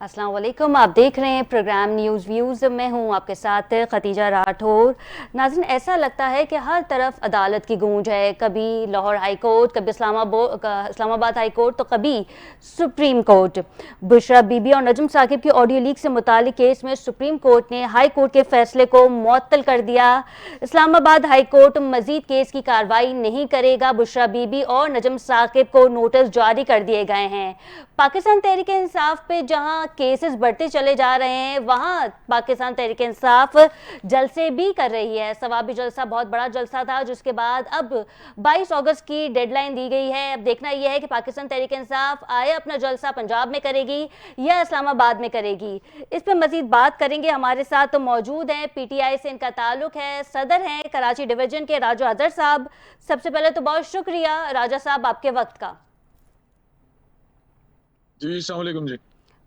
अस्सलाम वालेकुम। आप देख रहे हैं प्रोग्राम न्यूज़ व्यूज़। मैं हूं आपके साथ खतीजा राठौर। नाज़रीन, ऐसा लगता है कि हर तरफ अदालत की गूंज है। कभी लाहौर हाई कोर्ट, कभी इस्लामाबाद हाई कोर्ट, तो कभी सुप्रीम कोर्ट। बुशरा बीबी और नजम साकिब की ऑडियो लीक से मुतालिक केस में सुप्रीम कोर्ट ने हाई कोर्ट के फैसले को मुअत्तल कर दिया। इस्लामाबाद हाई कोर्ट मजीद केस की कार्रवाई नहीं करेगा। बुशरा बीबी और नजम साकिब को नोटिस जारी कर दिए गए हैं। पाकिस्तान तहरीक इंसाफ पे जहां केसेस बढ़ते चले जा रहे हैं, वहां पाकिस्तान तहरीक इंसाफ जलसे भी कर रही है। सवाबी जलसा बहुत बड़ा जलसा था, जिसके बाद अब 22 अगस्त की डेडलाइन दी गई है। अब देखना यह है कि पाकिस्तान तहरीक इंसाफ आए अपना जलसा पंजाब में करेगी या इस्लामाबाद में करेगी। इस पर मजीद बात करेंगे। हमारे साथ तो मौजूद हैं, पीटीआई से इनका ताल्लुक है, सदर हैं कराची डिवीजन के राजा अजहर साहब। सबसे पहले तो बहुत शुक्रिया राजा साहब आपके वक्त का। जी अस्सलाम वालेकुम जी।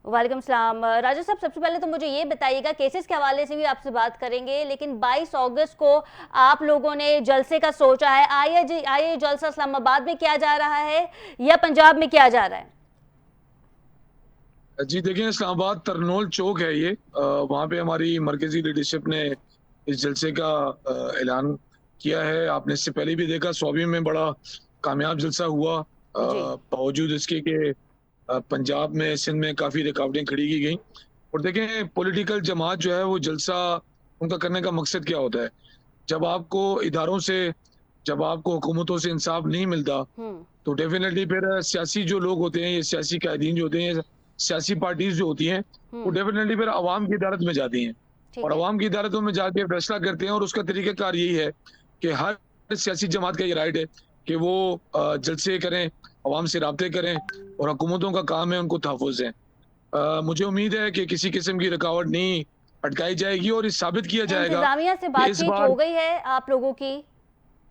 वालेकुम सलाम। राजा साहब, सबसे पहले तो मुझे ये बताइएगा, केसेस के हवाले से भी आपसे बात करेंगे, लेकिन 22 अगस्त को आप लोगों ने जलसे का सोचा है। आइए जलसा इस्लामाबाद में किया जा रहा है या पंजाब में किया जा रहा है? जी देखिए, इस्लामाबाद तरनोल चौक है ये। वहाँ पे हमारी मरकजी लीडरशिप ने इस जलसे का ऐलान किया है। आपने इससे पहले भी देखा, स्वाबी में बड़ा कामयाब जलसा हुआ, बावजूद इसके कि पंजाब में, सिंध में काफ़ी रुकावटें खड़ी की गई। और देखें, पॉलिटिकल जमात जो है वो जलसा उनका करने का मकसद क्या होता है। जब आपको इदारों से, जब आपको हुकूमतों से इंसाफ नहीं मिलता, तो डेफिनेटली फिर सियासी जो लोग होते हैं, ये सियासी कायदीन जो होते हैं, सियासी पार्टीज जो होती हैं, वो डेफिनेटली फिर अवाम की अदालत में जाती हैं और अवाम की अदालतों में जाके फैसला करते हैं। और उसका तरीक़ाकार यही है कि हर सियासी जमात का ये राइट है कि वो जलसे करें, अवाम से राब्ते करें, और हुकूमतों का काम है उनको तहफ़्फ़ुज़ दें। मुझे उम्मीद है कि किसी किस्म की रुकावट नहीं अटकाई जाएगी और ये साबित किया जाएगा। इंतजामिया से बातचीत हो गई है आप लोगों की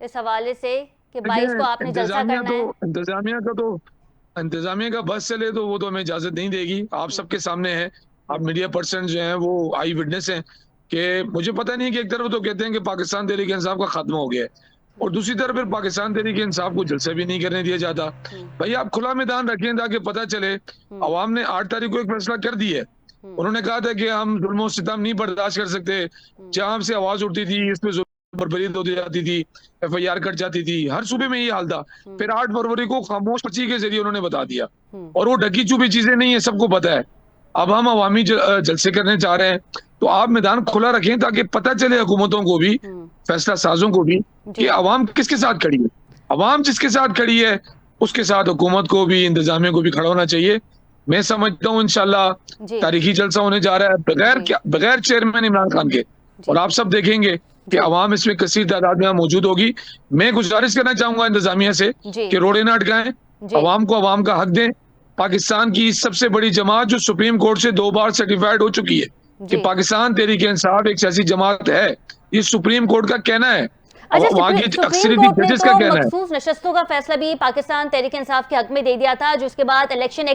इस हवाले से कि 22 को आपने जलसा करना है? इंतजामिया का बस चले तो वो तो हमें इजाजत नहीं देगी। आप सबके सामने है, आप मीडिया पर्सन जो हैं वो आई विटनेस हैं कि मुझे पता नहीं कि एक तरफ तो कहते हैं कि पाकिस्तान तहरीक इंसाफ का खात्मा हो गया है, और दूसरी तरफ फिर पाकिस्तान तहरीक इंसाफ को जलसा भी नहीं करने दिया जाता। भाई, आप खुला मैदान रखें ताकि पता चले। अवाम ने 8 तारीख को एक फैसला कर दी है। उन्होंने कहा था कि हम जुल्म सितम नहीं बर्दाश्त कर सकते। जहां से आवाज उठती थी, इस पे बर्बरीत होती जाती थी, एफआईआर कट जाती थी, हर सूबे में ये हाल था। फिर 8 फरवरी को खामोश पर्ची के जरिए उन्होंने बता दिया, और वो ढकी छुपी चीजें नहीं है, सबको पता है। अब हम अवामी जलसे करने जा रहे हैं, तो आप मैदान खुला रखें ताकि पता चले हुकूमतों को भी, फैसला साजों को भी, कि अवाम किसके साथ खड़ी है। अवाम जिसके साथ खड़ी है उसके साथ हुकूमत को भी, इंतजामिया को भी खड़ा होना चाहिए। मैं समझता हूँ इंशाल्लाह तारीखी जलसा होने जा रहा है बगैर चेयरमैन इमरान खान के, और आप सब देखेंगे कि अवाम इसमें कसीर तादाद में मौजूद होगी। मैं गुजारिश करना चाहूंगा इंतजामिया से कि रोड़े ना अटकाएं, अवाम को अवाम का हक दें। पाकिस्तान की सबसे बड़ी जमात जो सुप्रीम कोर्ट से 2 बार सर्टिफाइड हो चुकी है कि पाकिस्तान तहरीक इंसाफ एक सियासी जमात है, ये सुप्रीम कोर्ट का कहना है। अच्छा, सुप्रीम कोर्ट ने तो मखसूस नशस्तों का फैसला भी पाकिस्तान तहरीक इंसाफ के हक में दे दिया था, जिसके बाद इलेक्शन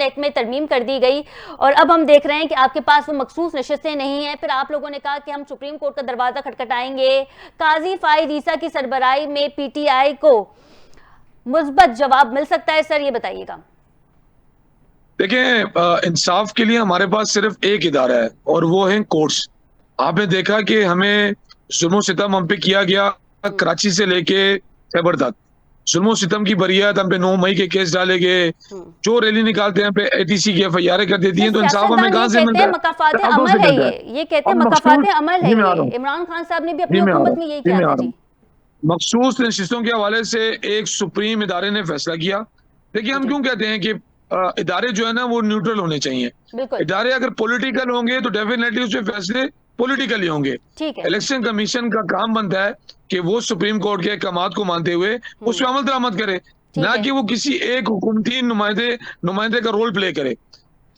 एक्ट में तरमीम कर दी गई, और अब हम देख रहे हैं कि आपके पास वो मखसूस नशस्तें नहीं हैं। फिर आप लोगों ने कहा कि हम सुप्रीम कोर्ट का दरवाजा खटखटाएंगे। काजी फाइज ईसा की सरबराही में पीटीआई को मुस्बत जवाब मिल सकता है? सर, ये बताइएगा। देखें, इंसाफ के लिए हमारे पास सिर्फ एक इदारा है और वो है कोर्ट्स। आपने देखा कि हमें जुल्म सितम हम पे किया गया, कराची से लेके खैबर तक जुल्म सितम की बरियत हम पे 9 मई के केस डाले गए। जो रैली निकालते हैं पे एटीसी की एफआईआर कर देती हैं, तो इंसाफ हमें कहां से मिलता है? मकाफात अमल है ये कहते हैं मकाफात अमल है ये। इमरान खान साहब ने भी अपनी हुकूमत में यही किया था जी। मखसूस नशिस्तों के हवाले से एक सुप्रीम इदारे ने फैसला किया। देखिए, हम क्यों कहते हैं कि इदारे जो है ना वो न्यूट्रल होने चाहिए। इदारे अगर पॉलिटिकल होंगे तो डेफिनेटली उसमें फैसले पॉलिटिकली होंगे। इलेक्शन कमीशन का काम बनता है कि वो सुप्रीम कोर्ट के अहकामात को मानते हुए उस पर अमल दरामद करे, ना कि वो किसी एक हुकूमती नुमाइंदे का रोल प्ले करे।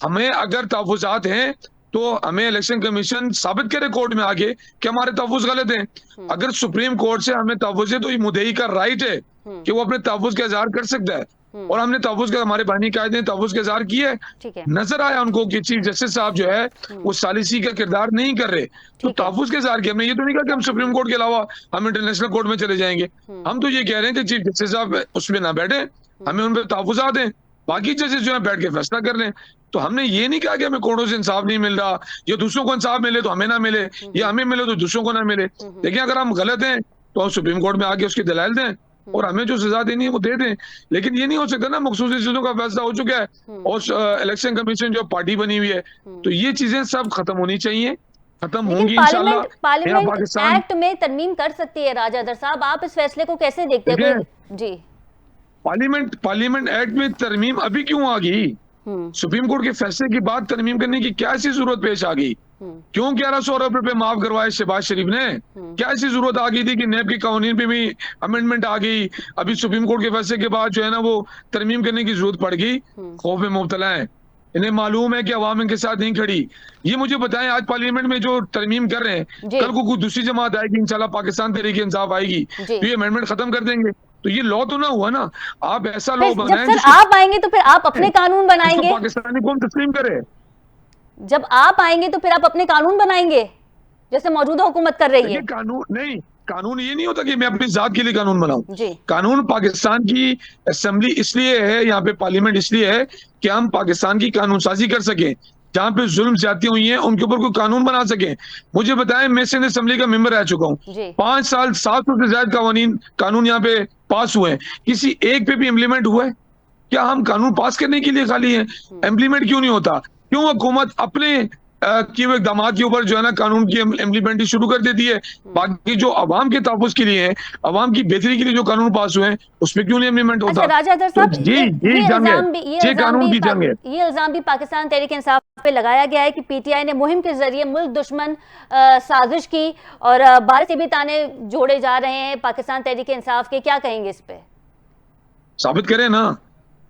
हमें अगर तहफुजात हैं तो हमें इलेक्शन कमीशन साबित करे कोर्ट में आके कि हमारे तहफुज गलत हैं। अगर सुप्रीम कोर्ट से हमें तहफुज है तो ये मुद्दई का राइट है कि वो अपने तहफुज का इजहार कर सकता है, और हमने तहफुज का, हमारे बानी कायदे ने तहफुज का इजहार किया है। नजर आया उनको कि चीफ जस्टिस साहब जो है वो सालिसी का किरदार नहीं कर रहे, तो तहफुज का इजहार किया। हमने ये तो नहीं कहा कि हम सुप्रीम कोर्ट के अलावा हम इंटरनेशनल कोर्ट में चले जाएंगे। हम तो ये कह रहे हैं कि चीफ जस्टिस साहब उसमें ना बैठे, हमें उन पर तहफुजात दें। बाकी जजेस जो है बैठ के फैसला कर लें। तो हमने ये नहीं कहा कि हमें कोर्टों से इंसाफ नहीं मिल रहा, या दूसरों को इंसाफ मिले तो हमें ना मिले, या हमें मिले तो दूसरों को ना मिले। देखिए, अगर हम गलत हैं तो हम सुप्रीम कोर्ट में आके उसकी दलाइल दें और हमें जो सजा देनी है वो दे दें। लेकिन ये नहीं हो सकता ना, मखसूस चीजों का फैसला हो चुका है और इलेक्शन कमीशन जो पार्टी बनी हुई है, तो ये चीजें सब खत्म होनी चाहिए, खत्म लेकिन होंगी इंशाल्लाह। यहाँ पार्लियामेंट पाकिस्तान, एक्ट में तरमीम कर सकती है राजा अदर साहब, आप इस फैसले को कैसे देखते हैं? देखिए, कोई जी पार्लियामेंट एक्ट में तरमीम अभी क्यों आ गई? सुप्रीम कोर्ट के फैसले की बात तरमीम करने की क्या ऐसी जरूरत पेश आ गई? क्यों 1100 अरब रुपए माफ करवाए शहबाज शरीफ ने? क्या ऐसी जरूरत आ गई थी कि नेब की कानून पे भी अमेंडमेंट आ गई? अभी सुप्रीम कोर्ट के फैसले के बाद जो है ना वो तरमीम करने की जरूरत पड़ गई। खौफ में मुब्तला है, इन्हें मालूम है कि अवाम इनके साथ नहीं खड़ी। ये मुझे बताएं, आज पार्लियामेंट में जो तरमीम कर रहे हैं, कल को कोई दूसरी जमात आएगी, इंशाल्लाह पाकिस्तान तहरीक इंसाफ आएगी, तो ये अमेंडमेंट खत्म कर देंगे। तो ये लॉ तो ना हुआ ना। आप ऐसा लॉ जब बनाएं सर आप आएंगे तो फिर आप अपने कानून बनाएंगे? पाकिस्तानी कौन तस्लीम करे? जब आप आएंगे तो फिर आप अपने कानून बनाएंगे जैसे मौजूदा हुकूमत कर रही है? कानून नहीं, कानून ये नहीं होता कि मैं अपनी जात के लिए कानून बनाऊं। जी कानून पाकिस्तान की असेंबली इसलिए है, यहाँ पे पार्लियामेंट इसलिए है कि हम पाकिस्तान की कानून साजी कर सकें, जहां पे जुल्म ज्यादती हुई है उनके ऊपर कोई कानून बना सके। मुझे बताएं, मैं सिंध असेंबली का मेंबर रह चुका हूँ, 5 साल 700 से ज्यादा कानून यहाँ पे पास हुए हैं, किसी एक पे भी इम्प्लीमेंट हुआ है क्या? हम कानून पास करने के लिए खाली हैं, इम्प्लीमेंट क्यों नहीं होता? क्यों हुकूमत अपने किए हुए इक़दामात के ऊपर जो है ना कानून की इम्प्लीमेंटेशन शुरू कर देती है, बाकी जो अवाम के तहफ़्फ़ुज़ के लिए है, अवाम की बेहतरी के लिए जो कानून पास हुए हैं उसमें क्यों नहीं इम्प्लीमेंट होता? अच्छा राजा अदर साहब, ये कानून की जंग है। ये इल्जाम भी पाकिस्तान तहरीक इंसाफ पे लगाया गया है कि पीटीआई ने मुहिम के जरिए मुल्क दुश्मन साजिश की, और भारत से भी ताने जोड़े जा रहे हैं पाकिस्तान तहरीक इंसाफ के। क्या कहेंगे इस पे? साबित करें ना,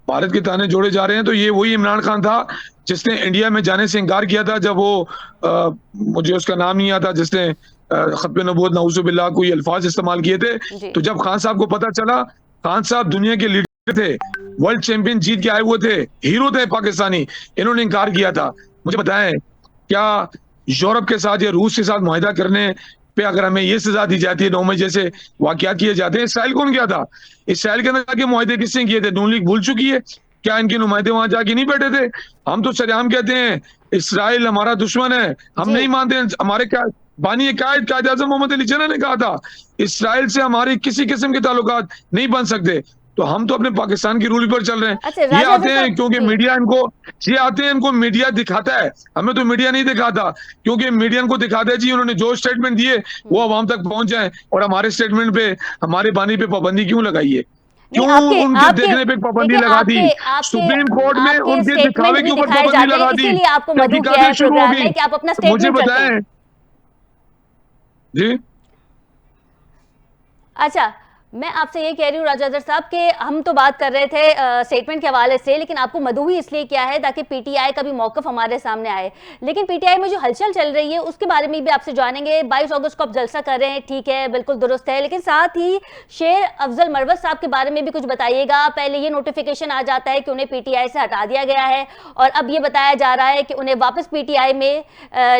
भारत के ताने जोड़े जा रहे हैं। तो ये वही इमरान खान था जिसने इंडिया में जाने से इनकार किया था, जब वो मुझे उसका नाम नहीं आता, जिसने खत्म नबूवत नाउजुबिल्लाह कोई अल्फाज इस्तेमाल किए थे। तो जब खान साहब को पता चला, खान साहब दुनिया के लीडर थे, वर्ल्ड चैंपियन जीत के आए हुए थे, हीरो थे पाकिस्तानी, इन्होंने इनकार किया था। मुझे बताएं, क्या यूरोप के साथ या रूस के साथ मुआहिदा करने पे अगर हमें ये सजा दी जाती है, 9 मई जैसे वाकयात किए जाते हैं, इसराइल कौन किया था? इसराइल के अंदर जाके मुआहिदे किसने किए थे? नून लीग भूल चुकी है क्या? इनके नुमाइंदे वहां जाके नहीं बैठे थे? हम तो सरेआम कहते हैं इसराइल हमारा दुश्मन है, हम नहीं मानते। हमारे क्या बानी कायद आज़म मोहम्मद अली जिन्ना ने कहा था, इसराइल से हमारे किसी किस्म के ताल्लुकात नहीं बन सकते। तो हम तो अपने पाकिस्तान की रूल पर चल रहे हैं। अच्छा, ये आते हैं क्योंकि मीडिया इनको, ये आते हैं इनको मीडिया दिखाता है, हमें तो मीडिया नहीं दिखाता, क्योंकि मीडिया इनको दिखाता है जी उन्होंने जो स्टेटमेंट दिए वो आवाम तक पहुंच जाए, और हमारे स्टेटमेंट पे, हमारे बानी पे पाबंदी क्यों लगाई है? क्यों उनके देखने पे पाबंदी लगा दी? सुप्रीम कोर्ट में उनके दिखावे के ऊपर पाबंदी लगा दी, तहकीकातें शुरू हो गई। मुझे बताएं जी। अच्छा, मैं आपसे ये कह रही हूँ राजा अदर साहब कि हम तो बात कर रहे थे स्टेटमेंट के हवाले से, लेकिन आपको मदऊ इसलिए किया है ताकि पीटीआई का भी मौकफ हमारे सामने आए। लेकिन पीटीआई में जो हलचल चल रही है उसके बारे में भी आपसे जानेंगे। 22 अगस्त को आप जलसा कर रहे हैं, ठीक है, बिल्कुल दुरुस्त है, लेकिन साथ ही शेर अफजल मरवत साहब के बारे में भी कुछ बताइएगा। पहले ये नोटिफिकेशन आ जाता है कि उन्हें पीटीआई से हटा दिया गया है, और अब ये बताया जा रहा है कि उन्हें वापस पीटीआई में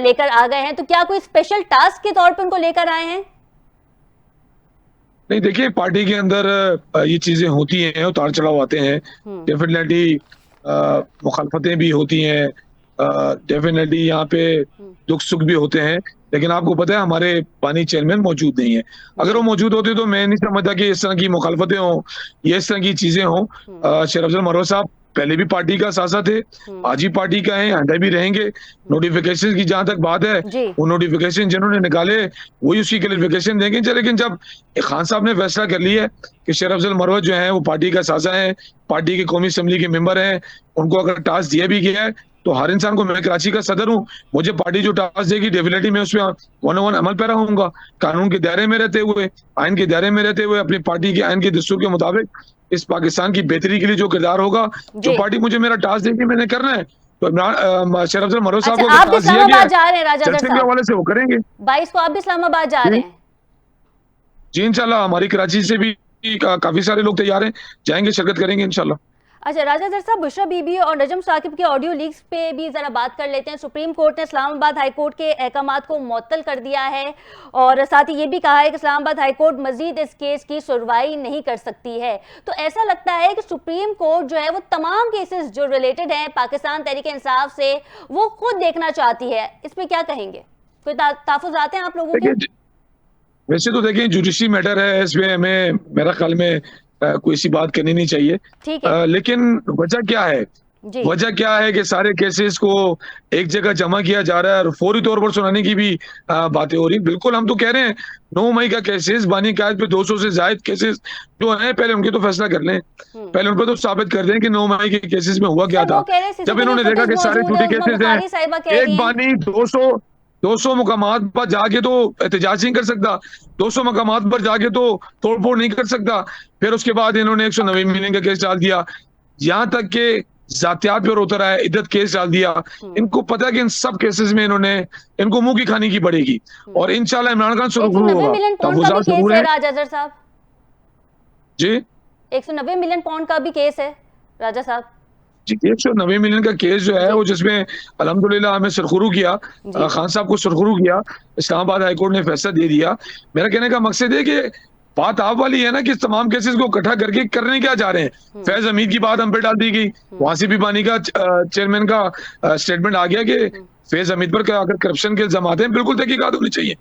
लेकर आ गए हैं। तो क्या कोई स्पेशल टास्क के तौर पर उनको लेकर आए हैं? नहीं, देखिए, पार्टी के अंदर ये चीजें होती हैं, उतार चढ़ाव आते हैं, डेफिनेटली मुखालफतें भी होती हैं, डेफिनेटली यहाँ पे दुख सुख भी होते हैं। लेकिन आपको पता है हमारे पानी चेयरमैन मौजूद नहीं है। अगर वो मौजूद होते तो मैं नहीं समझता कि इस तरह की मुखालफतें हों, ये इस तरह की चीजें हों। शेर अफजल मरवत साहब पहले भी पार्टी का सासा थे, आज ही पार्टी का है, आगे भी रहेंगे। नोटिफिकेशन की जहां तक बात है, वो नोटिफिकेशन जिन्होंने निकाले वही उसकी क्लैरिफिकेशन देंगे। लेकिन जब खान साहब ने फैसला कर लिया है कि शेर अफजल मरवत जो है वो पार्टी का सासा है, पार्टी की कौमी असेंबली के मेंबर हैं, उनको अगर टास्क दिया भी गया है तो हर इंसान को, मैं कराची का सदर हूँ, मुझे पार्टी जो टास्क देगी डेफिनेटली मैं उसमें 101 अमल पैरा होऊंगा, कानून के दायरे में रहते हुए, आइन के दायरे में रहते हुए, अपनी पार्टी के आइन के दस्तूर के मुताबिक इस पाकिस्तान की बेहतरी के लिए जो किरदार होगा, जो पार्टी मुझे मेरा टास्क देगी मैंने करना है। तो इमरान शेर अफजल मरवत साहब को टास्क दिया गया है, चर्चा के हवाले से वो करेंगे। 22 को आप भी इस्लामाबाद जा रहे हैं? जी इंशाल्लाह, हमारी कराची से भी काफी सारे लोग तैयार हैं, जाएंगे, शिरकत करेंगे इंशाल्लाह। अच्छा राजा जर साहब, बुशरा बीबी और नजम साकिब के ऑडियो लीक्स पे भी जरा बात कर लेते हैं। सुप्रीम कोर्ट ने इस्लामाबाद हाई कोर्ट के अहकामात को मुअत्तल कर दिया है और साथ ही ये भी कहा है कि इस्लामाबाद हाई कोर्ट मजीद इस केस की सुनवाई नहीं कर सकती है। तो ऐसा लगता है कि सुप्रीम कोर्ट जो है वो तमाम केसेस जो रिलेटेड हैं पाकिस्तान तहरीक इंसाफ से वो खुद देखना चाहती है। इस पर क्या कहेंगे? कोई ताफुज आते हैं आप लोगों के? वैसे तो देखिए जुडिशरी मैटर है, इसमें हमें मेरा ख्याल में कोई सी बात करनी नहीं चाहिए। ठीक है लेकिन वजह क्या है? जी। वजह क्या है कि सारे केसेस को एक जगह जमा किया जा रहा है और फौरी तौर पर सुनाने की भी बातें हो रही। बिल्कुल, हम तो कह रहे हैं 9 मई का केसेस बानी कायद पे 200 से ज्यादा केसेस जो हैं, पहले उनके तो फैसला कर लें, पहले उन पर तो साबित कर दें कि 9 मई के केसेस में हुआ क्या था। जब इन्होंने देखा कि सारे झूठे केसेस हैं, एक बानी 200 मुकामात पर जाके तो एहतजाज नहीं कर सकता, 200 मुकामात पर जाके तो तोड़फोड़ नहीं कर सकता। फिर उसके बाद इन्होंने 190 मिलियन का केस डाल दिया, यहाँ तक के जातियात पर उतर आया, इद्दत केस डाल दिया। इनको पता है कि इन सब केसेस में इनको मुंह की खानी की पड़ेगी और इंशाल्लाह इमरान खान शुरू होगा। राजा जर साहब जी, 190 मिलियन पाउंड का भी केस है राजा साहब जी। 190 मिलियन का केस जो है वो, जिसमें अल्हम्दुलिल्लाह हमें सुरखुरू किया, खान साहब को सुरखुरू किया, इस्लामाबाद हाई कोर्ट ने फैसला दे दिया। मेरा कहने का मकसद है कि बात आप वाली है ना कि तमाम केसेस को इकट्ठा करके करने क्या जा रहे हैं। फैज हमीद की बात हम पे डाल दी गई, वहां से भी बानी का चेयरमैन का स्टेटमेंट आ गया कि फैज हमीद पर अगर करप्शन के इल्जाम हैं, बिल्कुल तहकीकात होनी चाहिए,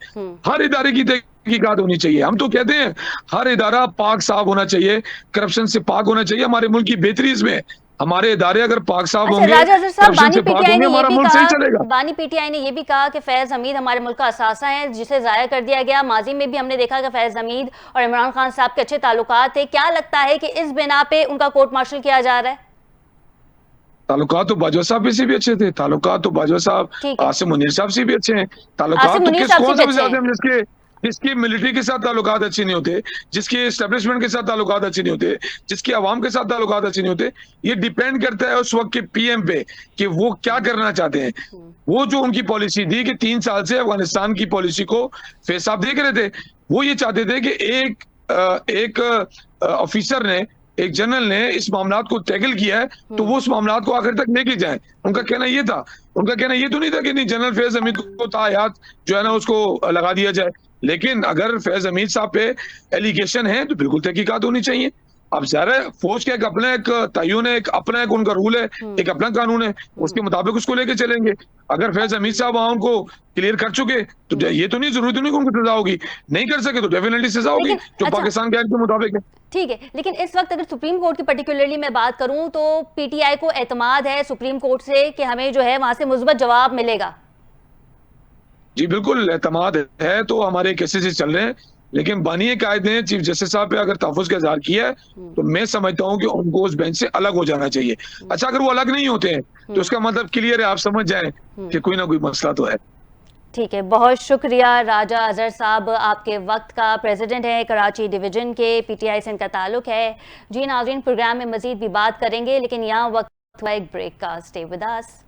हर इदारे की तहकीकात होनी चाहिए। हम तो कहते हैं हर इदारा पाक साफ होना चाहिए, करप्शन से पाक होना चाहिए। हमारे मुल्क की बेहतरी इसमें, हमारे इदारे अगर पाक साफ होंगे, करप्शन से पाक होंगे, हमारा मुल्क सही चलेगा। बानी पीटीआई ने ये भी कहा कि फैज हमीद हमारे मुल्क का असासा है जिसे जाया कर दिया गया। माजी में भी हमने देखा कि फैज हमीद और इमरान खान साहब के अच्छे ताल्लुकात थे। क्या लगता है कि इस बिना पे उनका कोर्ट मार्शल किया जा रहा है? ताल्लुकात तो बाजवा साहब से भी अच्छे थे, ताल्लुकात तो बाजवा साहब आसिम मुनीर साहब से भी अच्छे हैं। ताल्लुकात तो किस कौन सा ज्यादा है जिसके मिलिट्री के साथ ताल्लुकात अच्छे नहीं होते, जिसके एस्टेब्लिशमेंट के साथ ताल्लुकात अच्छे नहीं होते, जिसके अवाम के साथ ताल्लुकात अच्छे नहीं होते। ये डिपेंड करता है उस वक्त के पीएम पे कि वो क्या करना चाहते हैं। वो जो उनकी पॉलिसी थी कि 3 साल से अफगानिस्तान की पॉलिसी को फैज साहब देख रहे थे, वो ये चाहते थे कि एक ऑफिसर ने, एक जनरल ने इस मामलात को टैकल किया है तो वो उस मामलात को आखिर तक लेके जाए। उनका कहना ये था, उनका कहना ये तो नहीं था कि नहीं जनरल फैज हमीद को तायात जो है ना उसको लगा दिया जाए। लेकिन अगर फैज हमीद साहब पे एलिगेशन है तो बिल्कुल तहकीकात होनी चाहिए। अब ज़ाहिर है फौज का एक अपना एक तय्युन है, एक अपना एक उनका रूल है, एक अपना कानून है, उसके मुताबिक उसको लेके चलेंगे। अगर फैज हमीद साहब वहां उनको क्लियर कर चुके तो ये तो नहीं जरूरी नहीं कि उनको सजा होगी, नहीं कर सके तो डेफिनेटली सजा होगी जो पाकिस्तान के एक्ट के मुताबिक है। ठीक है, लेकिन इस वक्त अगर सुप्रीम कोर्ट की पर्टिकुलरली मैं बात करूं तो पीटीआई को एतमाद है सुप्रीम कोर्ट से कि हमें जो है वहां से मुस्बत जवाब मिलेगा। जी बिल्कुल एतमाद है, तो हमारे केसेस चल रहे हैं। लेकिन बानी कायदे ने चीफ जस्टिस साहब पे अगर तहफ़्फ़ुज़ का इज़हार किया है तो मैं समझता हूं कि उनको उस बेंच से अलग हो जाना चाहिए। अच्छा, अगर वो अलग नहीं होते हैं तो उसका मतलब क्लियर है, आप समझ जाएं कि कोई ना कोई मसला तो है। ठीक है, बहुत शुक्रिया राजा अजहर साहब, आपके वक्त का। प्रेसिडेंट है कराची डिवीजन के, पीटीआई से इनका ताल्लुक है। जी नाज़रीन, प्रोग्राम में मजीद भी बात करेंगे लेकिन यहाँ वक्त हुआ एक ब्रेक का। Stay with us.